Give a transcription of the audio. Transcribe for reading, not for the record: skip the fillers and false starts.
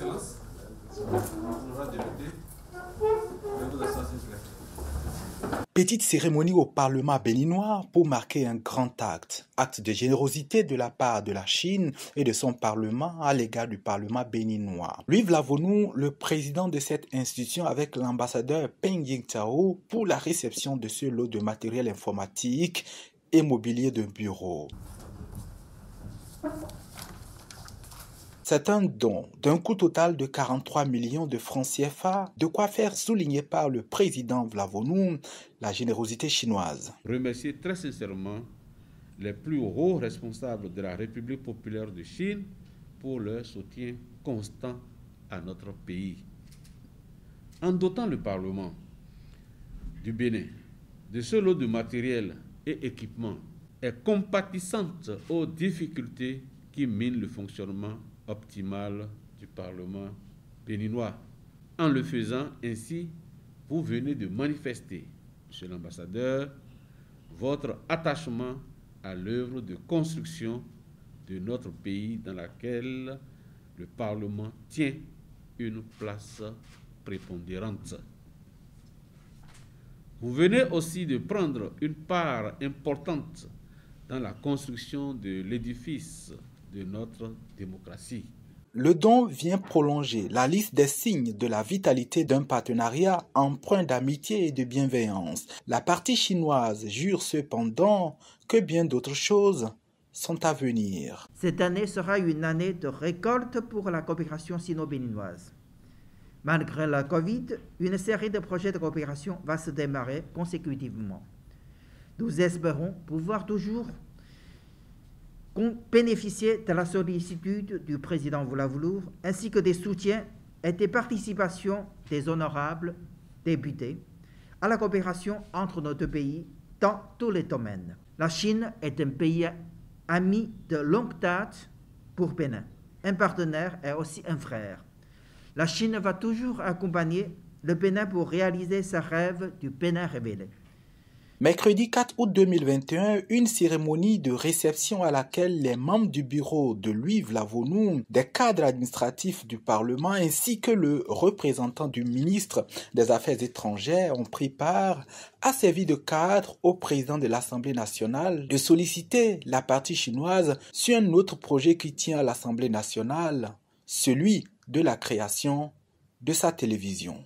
Excellences, honorables députés, veuillez vous asseoir s'il vous plaît. Petite cérémonie au Parlement béninois pour marquer un grand acte de générosité de la part de la Chine et de son Parlement à l'égard du Parlement béninois. Louis Vlavonou, le président de cette institution avec l'ambassadeur Peng Yingtao pour la réception de ce lot de matériel informatique et mobilier de bureau. C'est un don d'un coût total de 43 millions de francs CFA, de quoi faire souligner par le président Vlavonou la générosité chinoise. Remercier très sincèrement les plus hauts responsables de la République populaire de Chine pour leur soutien constant à notre pays. En dotant le Parlement du Bénin de ce lot de matériel et équipements est compatissante aux difficultés qui minent le fonctionnement optimal du Parlement béninois. En le faisant ainsi, vous venez de manifester, Monsieur l'ambassadeur, votre attachement à l'œuvre de construction de notre pays dans laquelle le Parlement tient une place prépondérante. Vous venez aussi de prendre une part importante dans la construction de l'édifice de notre démocratie. Le don vient prolonger la liste des signes de la vitalité d'un partenariat empreint d'amitié et de bienveillance. La partie chinoise jure cependant que bien d'autres choses sont à venir. Cette année sera une année de récolte pour la coopération sino-béninoise. Malgré la Covid, une série de projets de coopération va se démarrer consécutivement. Nous espérons pouvoir toujours bénéficier de la sollicitude du président Vlavonou ainsi que des soutiens et des participations des honorables députés à la coopération entre nos deux pays dans tous les domaines. La Chine est un pays ami de longue date pour Bénin, un partenaire et aussi un frère. La Chine va toujours accompagner le Bénin pour réaliser sa rêve du Bénin révélé. Mercredi 4 août 2021, une cérémonie de réception à laquelle les membres du bureau de Louis Vlavonou, des cadres administratifs du Parlement ainsi que le représentant du ministre des Affaires étrangères ont pris part, a servi de cadre au président de l'Assemblée nationale de solliciter la partie chinoise sur un autre projet qui tient à l'Assemblée nationale, celui de la création de sa télévision.